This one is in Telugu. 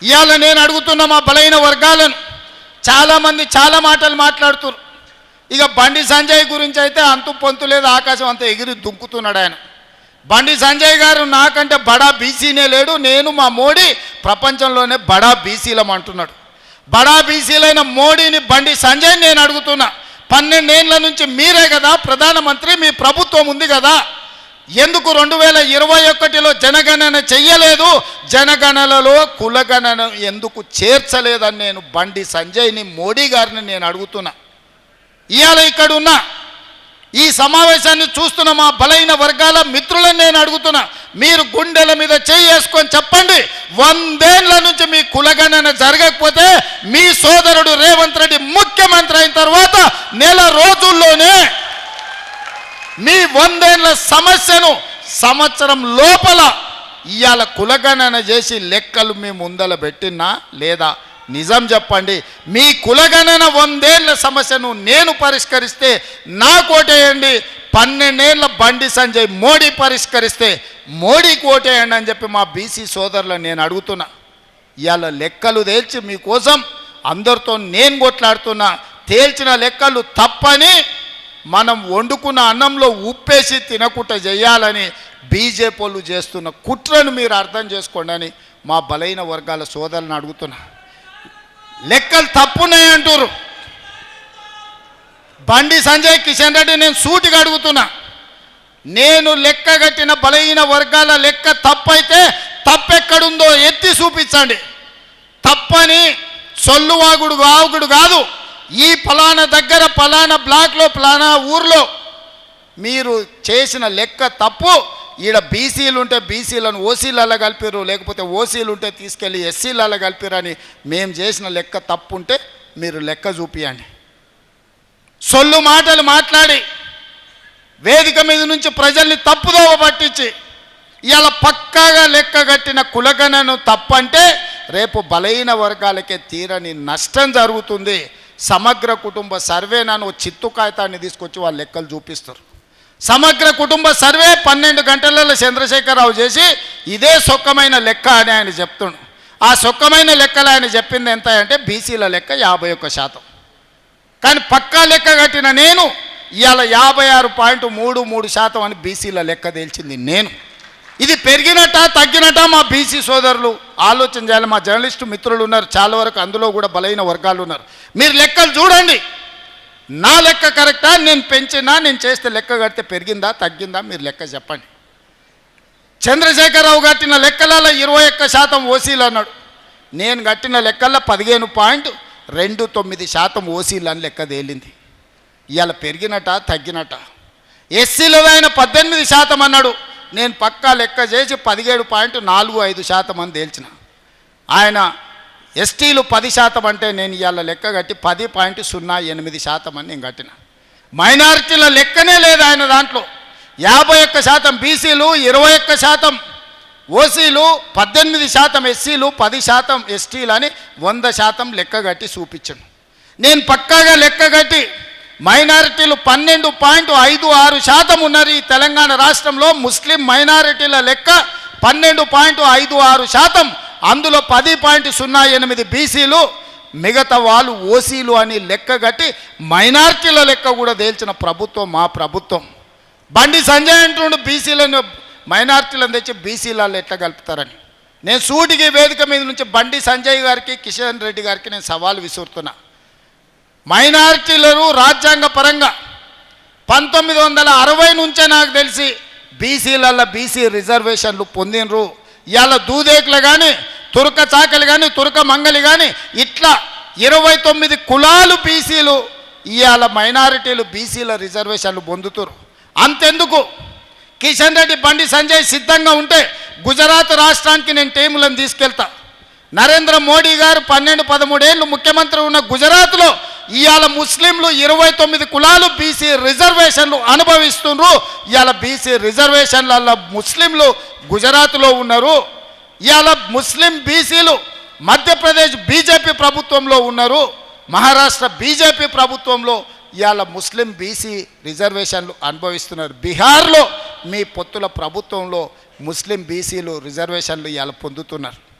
ఇవాళ నేను అడుగుతున్న మా బలైన వర్గాలను, చాలామంది చాలా మాటలు మాట్లాడుతున్నారు. ఇక బండి సంజయ్ గురించి అయితే అంతు పొంతు లేదు, ఆకాశం అంతా ఎగిరి దుంకుతున్నాడు ఆయన. బండి సంజయ్ గారు నాకంటే బడా బీసీనే లేడు, నేను మా మోడీ ప్రపంచంలోనే బడా బీసీలం అంటున్నాడు. బడా బీసీలైన మోడీని, బండి సంజయ్ నేను అడుగుతున్నా, 12 ఏళ్ల నుంచి మీరే కదా ప్రధానమంత్రి, మీ ప్రభుత్వం ఉంది కదా, ఎందుకు 2021లో జనగణన చెయ్యలేదు, జనగణనలో కులగణన ఎందుకు చేర్చలేదని నేను బండి సంజయ్ని, మోడీ గారిని నేను అడుగుతున్నా. ఇవాళ ఇక్కడ ఉన్న ఈ సమావేశాన్ని చూస్తున్న మా బలైన వర్గాల మిత్రులను నేను అడుగుతున్నా, మీరు గుండెల మీద చేసుకొని చెప్పండి, 100 ఏళ్ల నుంచి మీ కులగణన జరగకపోతే మీ సోదరుడు రేవంత్ రెడ్డి ముఖ్యమంత్రి అయిన తర్వాత నెల రోజుల్లోనే మీ 100 ఏళ్ల సమస్యను సంవత్సరం లోపల ఇవాళ కులగణన చేసి లెక్కలు మీ ముందల పెట్టినా లేదా? నిజం చెప్పండి. మీ కులగణన 100 ఏళ్ల సమస్యను నేను పరిష్కరిస్తే నాకు ఓటేయండి, 12 ఏళ్ల బండి సంజయ్ మోడీ పరిష్కరిస్తే మోడీకి ఓటేయండి అని చెప్పి మా బీసీ సోదరులను నేను అడుగుతున్నా. ఇవాళ లెక్కలు తేల్చి మీకోసం అందరితో నేను కొట్లాడుతున్నా. తేల్చిన లెక్కలు తప్పని, మనం వండుకున్న అన్నంలో ఉప్పేసి తినకుండా చేయాలని బీజేపీ వాళ్ళు చేస్తున్న కుట్రను మీరు అర్థం చేసుకోండి అని మా బలైన వర్గాల సోదరులను అడుగుతున్నా. లెక్కలు తప్పున్నాయి అంటారు. బండి సంజయ్, కిషన్ రెడ్డి నేను సూటిగా అడుగుతున్నా, నేను లెక్క కట్టిన బలహీన వర్గాల లెక్క తప్పైతే తప్పెక్కడుందో ఎత్తి చూపించండి. తప్పని సొల్లువాగుడు వాగుడు కాదు. ఈ ఫలానా దగ్గర, ఫలానా బ్లాక్లో, ఫలానా ఊర్లో మీరు చేసిన లెక్క తప్పు. ఈడ బీసీలు ఉంటే బీసీలను ఓసీలలో కలిపారు, లేకపోతే ఓసీలు ఉంటే తీసుకెళ్ళి ఎస్సీలలో కలిపారని మేము చేసిన లెక్క తప్పు ఉంటే మీరు లెక్క చూపియండి. సొల్లు మాటలు మాట్లాడి వేదిక మీద నుంచి ప్రజల్ని తప్పుదోవ పట్టించి ఇలా పక్కాగా లెక్క కట్టిన కులగణను తప్పంటే రేపు బలహీన వర్గాలకే తీరని నష్టం జరుగుతుంది. సమగ్ర కుటుంబ సర్వే నన్ను చిత్తు కాగితాన్ని తీసుకొచ్చి వాళ్ళ లెక్కలు చూపిస్తారు. సమగ్ర కుటుంబ సర్వే 12 గంటలలో చంద్రశేఖరరావు చేసి ఇదే సొక్కమైన లెక్క అని ఆయన చెప్తుండు. ఆ సొక్కమైన లెక్కలు ఆయన చెప్పింది ఎంత అంటే బీసీల లెక్క 51%. కానీ పక్కా లెక్క కట్టిన నేను ఇవాళ 56.33% అని బీసీల లెక్క తేల్చింది నేను. ఇది పెరిగినట్టా తగ్గినట్టా మా బీసీ సోదరులు ఆలోచన చేయాలి. మా జర్నలిస్టు మిత్రులు ఉన్నారు చాలా వరకు, అందులో కూడా బలైన వర్గాలు ఉన్నారు. మీరు లెక్కలు చూడండి, నా లెక్క కరెక్టా, నేను పెంచినా, నేను చేస్తే లెక్క కడితే పెరిగిందా తగ్గిందా మీరు లెక్క చెప్పండి. చంద్రశేఖరరావు కట్టిన లెక్కలలో 21% ఓసీలు అన్నాడు. నేను కట్టిన లెక్కల్లో 15.29% ఓసీలు అని లెక్క తేలింది. ఇవాళ పెరిగినట్టా తగ్గినట్టా? ఎస్సీలదైన 18% అన్నాడు. నేను పక్కా లెక్క చేసి 17.45% అని తేల్చిన. ఆయన ఎస్టీలు 10% అంటే నేను ఇవాళ లెక్క కట్టి 10.08% అని నేను కట్టిన. మైనారిటీల లెక్కనే లేదు ఆయన దాంట్లో. 51% బీసీలు, 21% ఓసీలు, 18% ఎస్సీలు, 10% ఎస్టీలు అని 100% లెక్క కట్టి చూపించాను. నేను పక్కాగా లెక్క కట్టి మైనారిటీలు 12.56% ఉన్నారు ఈ తెలంగాణ రాష్ట్రంలో. ముస్లిం మైనారిటీల లెక్క 12.56%, అందులో 10.08 బీసీలు, మిగతా వాళ్ళు ఓసీలు అని లెక్క కట్టి మైనారిటీల లెక్క కూడా తేల్చిన ప్రభుత్వం మా ప్రభుత్వం. బండి సంజయ్ అంటుండు బీసీలను మైనారిటీలను తెచ్చి బీసీలలో ఎట్లా కలుపుతారని. నేను సూటికి వేదిక మీద నుంచి బండి సంజయ్ గారికి, కిషన్ రెడ్డి గారికి నేను సవాల్ విసురుతున్నా. మైనారిటీలను రాజ్యాంగ పరంగా 1960 నుంచే నాకు తెలిసి బీసీలలో బీసీ రిజర్వేషన్లు పొందినరు. ఇవాళ దూదేకులు కానీ, తురక చాకలి కానీ, తురక మంగలి కానీ ఇట్లా 29 కులాలు బీసీలు ఇవాళ మైనారిటీలు బీసీల రిజర్వేషన్లు పొందుతారు. అంతెందుకు, కిషన్ రెడ్డి, బండి సంజయ్ సిద్ధంగా ఉంటే గుజరాత్ రాష్ట్రానికి నేను టీములను తీసుకెళ్తా. నరేంద్ర మోడీ గారు 12-13 ఏళ్ళు ముఖ్యమంత్రి ఉన్న గుజరాత్లో ఇవాళ ముస్లింలు 29 కులాలు బీసీ రిజర్వేషన్లు అనుభవిస్తున్నారు. ఇవాళ బీసీ రిజర్వేషన్లలో ముస్లింలు గుజరాత్లో ఉన్నారు. ఇవాళ ముస్లిం బీసీలు మధ్యప్రదేశ్ బీజేపీ ప్రభుత్వంలో ఉన్నారు, మహారాష్ట్ర బీజేపీ ప్రభుత్వంలో ఇవాళ ముస్లిం బీసీ రిజర్వేషన్లు అనుభవిస్తున్నారు. బీహార్లో మీ పొత్తుల ప్రభుత్వంలో ముస్లిం బీసీలు రిజర్వేషన్లు ఇవాళ పొందుతున్నారు.